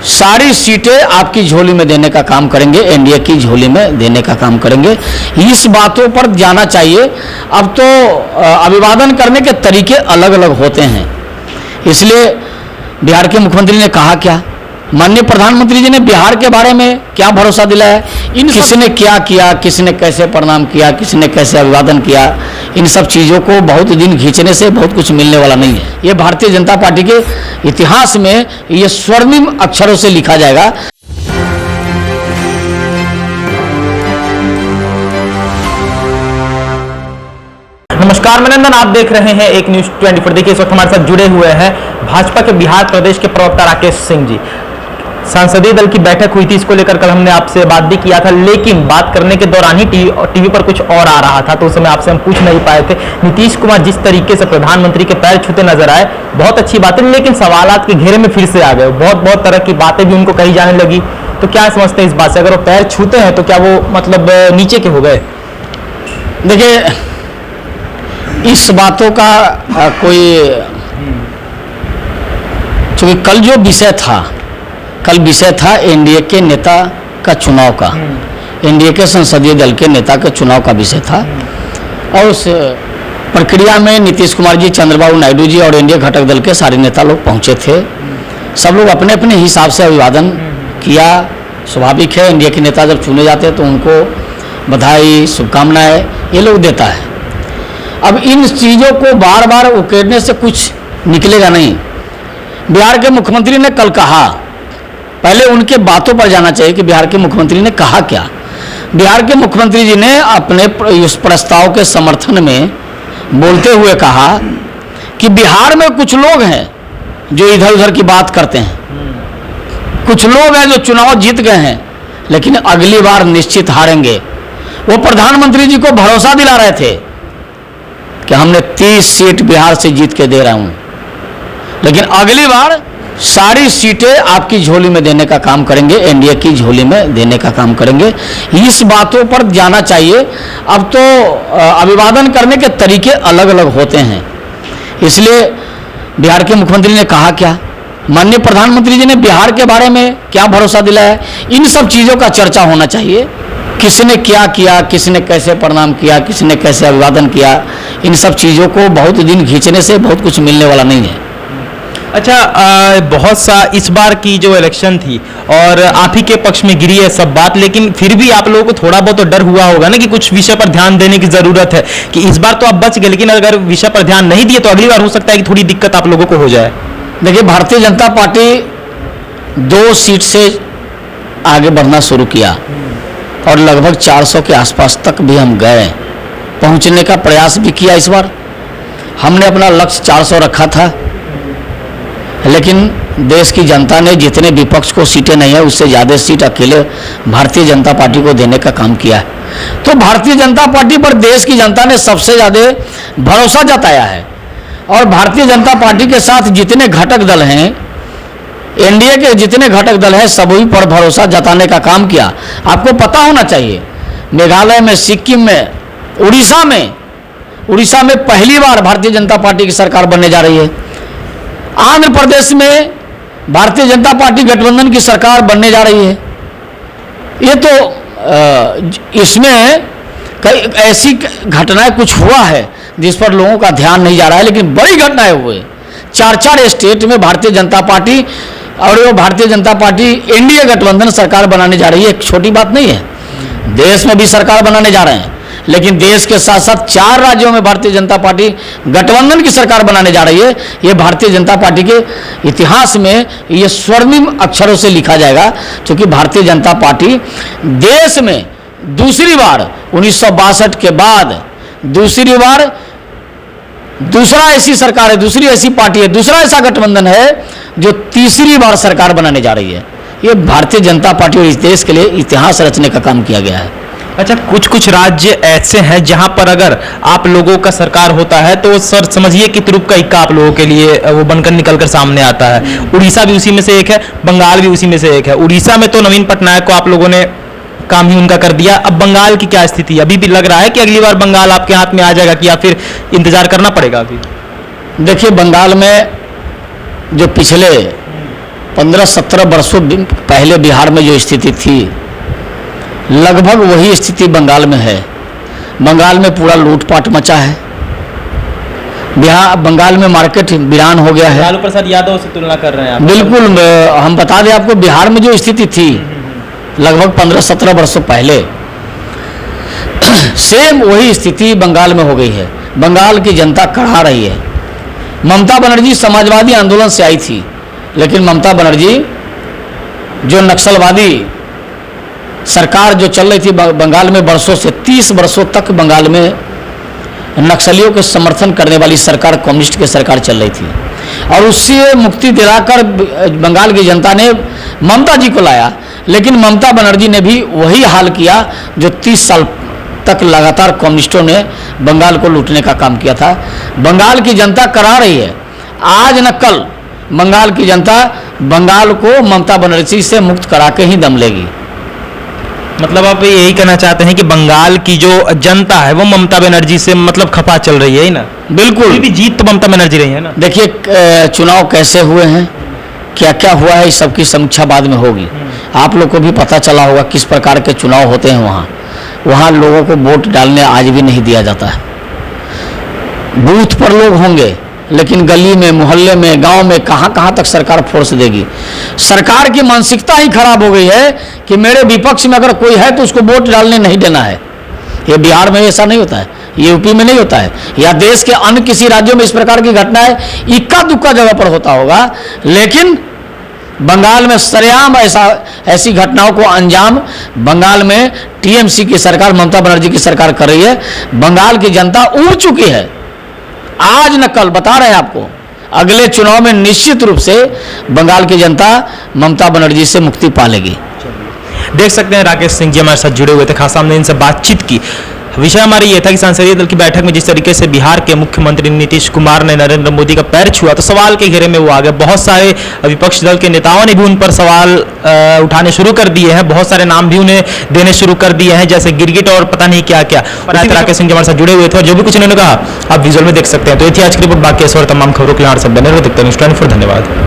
सारी सीटें आपकी झोली में देने का काम करेंगे, एनडीए की झोली में देने का काम करेंगे। इस बातों पर जाना चाहिए। अब तो अभिवादन करने के तरीके अलग अलग होते हैं, इसलिए बिहार के मुख्यमंत्री ने कहा क्या, माननीय प्रधानमंत्री जी ने बिहार के बारे में क्या भरोसा दिलाया, इन किसने क्या किया, किसने कैसे प्रणाम किया, किसने कैसे अभिवादन किया, इन सब चीज़ों को बहुत दिन खींचने से बहुत कुछ मिलने वाला नहीं है। ये भारतीय जनता पार्टी के इतिहास में ये स्वर्णिम अक्षरों से लिखा जाएगा। नमस्कार, मैं नंदन, आप देख रहे हैं एक न्यूज 24। देखिए, इस वक्त हमारे साथ जुड़े हुए हैं भाजपा के बिहार प्रदेश के प्रवक्ता राकेश सिंह जी। संसदीय दल की बैठक हुई थी, इसको लेकर कल हमने आपसे बात भी किया था, लेकिन बात करने के दौरान ही टीवी पर कुछ और आ रहा था, तो उस समय आपसे हम पूछ नहीं पाए थे। नीतीश कुमार जिस तरीके से प्रधानमंत्री के पैर छूते नजर आए, बहुत अच्छी बात है, लेकिन सवालात के घेरे में फिर से आ गए। बहुत तरह की बातें भी उनको कही जाने लगी। तो क्या समझते हैं इस बात से, अगर वो पैर छूते हैं तो क्या वो मतलब नीचे के हो गए? देखिए, इस बातों का चूंकि कल जो विषय था, कल विषय था एनडीए के नेता का चुनाव का, एनडीए के संसदीय दल के नेता के चुनाव का विषय था, और उस प्रक्रिया में नीतीश कुमार जी, चंद्रबाबू नायडू जी और एनडीए घटक दल के सारे नेता लोग पहुंचे थे। सब लोग अपने अपने हिसाब से अभिवादन किया। स्वाभाविक है, एनडीए के नेता जब चुने जाते हैं तो उनको बधाई, शुभकामनाएं ये लोग देता है। अब इन चीज़ों को बार बार उकेरने से कुछ निकलेगा नहीं। बिहार के मुख्यमंत्री ने कल कहा, पहले उनके बातों पर जाना चाहिए कि बिहार के मुख्यमंत्री ने कहा क्या। बिहार के मुख्यमंत्री जी ने अपने उस प्रस्ताव के समर्थन में बोलते हुए कहा कि बिहार में कुछ लोग हैं जो इधर उधर की बात करते हैं, कुछ लोग हैं जो चुनाव जीत गए हैं लेकिन अगली बार निश्चित हारेंगे। वो प्रधानमंत्री जी को भरोसा दिला रहे थे कि हमने 30 सीट बिहार से जीत के दे रहा हूं, लेकिन अगली बार सारी सीटें आपकी झोली में देने का काम करेंगे, एनडीए की झोली में देने का काम करेंगे। इस बातों पर जाना चाहिए। अब तो अभिवादन करने के तरीके अलग अलग होते हैं, इसलिए बिहार के मुख्यमंत्री ने कहा क्या, माननीय प्रधानमंत्री जी ने बिहार के बारे में क्या भरोसा दिलाया, इन सब चीज़ों का चर्चा होना चाहिए। किसने क्या किया, किसने कैसे प्रणाम किया, किसने कैसे अभिवादन किया, इन सब चीज़ों को बहुत दिन खींचने से बहुत कुछ मिलने वाला नहीं है। अच्छा, बहुत सा इस बार की जो इलेक्शन थी और आप ही के पक्ष में गिरी है सब बात, लेकिन फिर भी आप लोगों को थोड़ा बहुत तो डर हुआ होगा ना कि कुछ विषय पर ध्यान देने की जरूरत है, कि इस बार तो आप बच गए, लेकिन अगर विषय पर ध्यान नहीं दिए तो अगली बार हो सकता है कि थोड़ी दिक्कत आप लोगों को हो जाए। देखिए, भारतीय जनता पार्टी 2 सीट से आगे बढ़ना शुरू किया और लगभग 400 के आसपास तक भी हम गए, पहुंचने का प्रयास भी किया। इस बार हमने अपना लक्ष्य 400 रखा था, लेकिन देश की जनता ने जितने विपक्ष को सीटें नहीं है उससे ज़्यादा सीट अकेले भारतीय जनता पार्टी को देने का काम किया है। तो भारतीय जनता पार्टी पर देश की जनता ने सबसे ज़्यादा भरोसा जताया है, और भारतीय जनता पार्टी के साथ जितने घटक दल हैं, एनडीए के जितने घटक दल हैं, सभी पर भरोसा जताने का काम किया। आपको पता होना चाहिए, मेघालय में, सिक्किम में, उड़ीसा में पहली बार भारतीय जनता पार्टी की सरकार बनने जा रही है। आंध्र प्रदेश में भारतीय जनता पार्टी गठबंधन की सरकार बनने जा रही है। ये तो इसमें कई ऐसी घटनाएं कुछ हुआ है जिस पर लोगों का ध्यान नहीं जा रहा है, लेकिन बड़ी घटनाएं हुई। 4 स्टेट में भारतीय जनता पार्टी और वो भारतीय जनता पार्टी एनडीए गठबंधन सरकार बनाने जा रही है। एक छोटी बात नहीं है, देश में भी सरकार बनाने जा रहे हैं, लेकिन देश के साथ साथ 4 राज्यों में भारतीय जनता पार्टी गठबंधन की सरकार बनाने जा रही है। ये भारतीय जनता पार्टी के इतिहास में ये स्वर्णिम अक्षरों से लिखा जाएगा, क्योंकि भारतीय जनता पार्टी देश में दूसरी बार 1962 के बाद दूसरी बार दूसरा ऐसी सरकार है, दूसरी ऐसी पार्टी है, दूसरा ऐसा गठबंधन है जो तीसरी बार सरकार बनाने जा रही है। ये भारतीय जनता पार्टी और इस देश के लिए इतिहास रचने का काम किया गया है। अच्छा, कुछ राज्य ऐसे हैं जहां पर अगर आप लोगों का सरकार होता है तो सर समझिए कि तुरुप का इक्का आप लोगों के लिए वो बनकर निकलकर सामने आता है। उड़ीसा भी उसी में से एक है, बंगाल भी उसी में से एक है। उड़ीसा में तो नवीन पटनायक को आप लोगों ने काम ही उनका कर दिया। अब बंगाल की क्या स्थिति, अभी भी लग रहा है कि अगली बार बंगाल आपके हाथ में आ जाएगा कि या फिर इंतजार करना पड़ेगा? अभी देखिए, बंगाल में जो पिछले 15-17 वर्षों पहले बिहार में जो स्थिति थी, लगभग वही स्थिति बंगाल में है। बंगाल में पूरा लूटपाट मचा है। बंगाल में मार्केट वीरान हो गया है। लालू प्रसाद यादव से तुलना कर रहे हैं आप? बिल्कुल, हम बता दें आपको, बिहार में जो स्थिति थी लगभग 15-17 वर्षों पहले, सेम वही स्थिति बंगाल में हो गई है। बंगाल की जनता कड़ा रही है। ममता बनर्जी समाजवादी आंदोलन से आई थी, लेकिन ममता बनर्जी जो नक्सलवादी सरकार जो चल रही थी बंगाल में वर्षों से, 30 वर्षों तक बंगाल में नक्सलियों के समर्थन करने वाली सरकार, कम्युनिस्ट की सरकार चल रही थी, और उससे मुक्ति दिलाकर बंगाल की जनता ने ममता जी को लाया। लेकिन ममता बनर्जी ने भी वही हाल किया जो 30 साल तक लगातार कम्युनिस्टों ने बंगाल को लूटने का काम किया था। बंगाल की जनता करा रही है। आज न कल बंगाल की जनता बंगाल को ममता बनर्जी से मुक्त करा के ही दम लेगी। मतलब आप यही कहना चाहते हैं कि बंगाल की जो जनता है वो ममता बनर्जी से मतलब खफा चल रही है ना? बिल्कुल, भी जीत तो ममता बनर्जी रही है ना। देखिए, चुनाव कैसे हुए हैं, क्या क्या हुआ है, इस सब की समीक्षा बाद में होगी। आप लोग को भी पता चला होगा किस प्रकार के चुनाव होते हैं वहाँ लोगों को वोट डालने आज भी नहीं दिया जाता है। बूथ पर लोग होंगे, लेकिन गली में, मोहल्ले में, गांव में कहाँ तक सरकार फोर्स देगी। सरकार की मानसिकता ही खराब हो गई है कि मेरे विपक्ष में अगर कोई है तो उसको वोट डालने नहीं देना है। ये बिहार में ऐसा नहीं होता है, ये यूपी में नहीं होता है, या देश के अन्य किसी राज्यों में इस प्रकार की घटनाएं इक्का दुक्का जगह पर होता होगा, लेकिन बंगाल में सरेआम ऐसी घटनाओं को अंजाम बंगाल में टीएमसी की सरकार, ममता बनर्जी की सरकार कर रही है। बंगाल की जनता उड़ चुकी है। आज न कल, बता रहे हैं आपको, अगले चुनाव में निश्चित रूप से बंगाल की जनता ममता बनर्जी से मुक्ति पा लेगी। देख सकते हैं राकेश सिंह जी हमारे साथ जुड़े हुए थे, खास हमने इनसे बातचीत की। विषय हमारी ये था कि संसदीय दल की बैठक में जिस तरीके से बिहार के मुख्यमंत्री नीतीश कुमार ने नरेंद्र मोदी का पैर छुआ तो सवाल के घेरे में वो आ गए। बहुत सारे विपक्षी दल के नेताओं ने भी उन पर सवाल उठाने शुरू कर दिए हैं, बहुत सारे नाम भी उन्हें देने शुरू कर दिए हैं, जैसे गिरगिट और पता नहीं क्या क्या। राकेश सिंह जी हमारे साथ जुड़े हुए थे और जो भी कुछ इन्होंने कहा आप विजुअल में देख सकते हैं। तो ये थी आज की रिपोर्ट। बाकी इस और तमाम खबरों के लिए हमारे साथ बने रहो। देखते हैं न्यूज़ 24। धन्यवाद।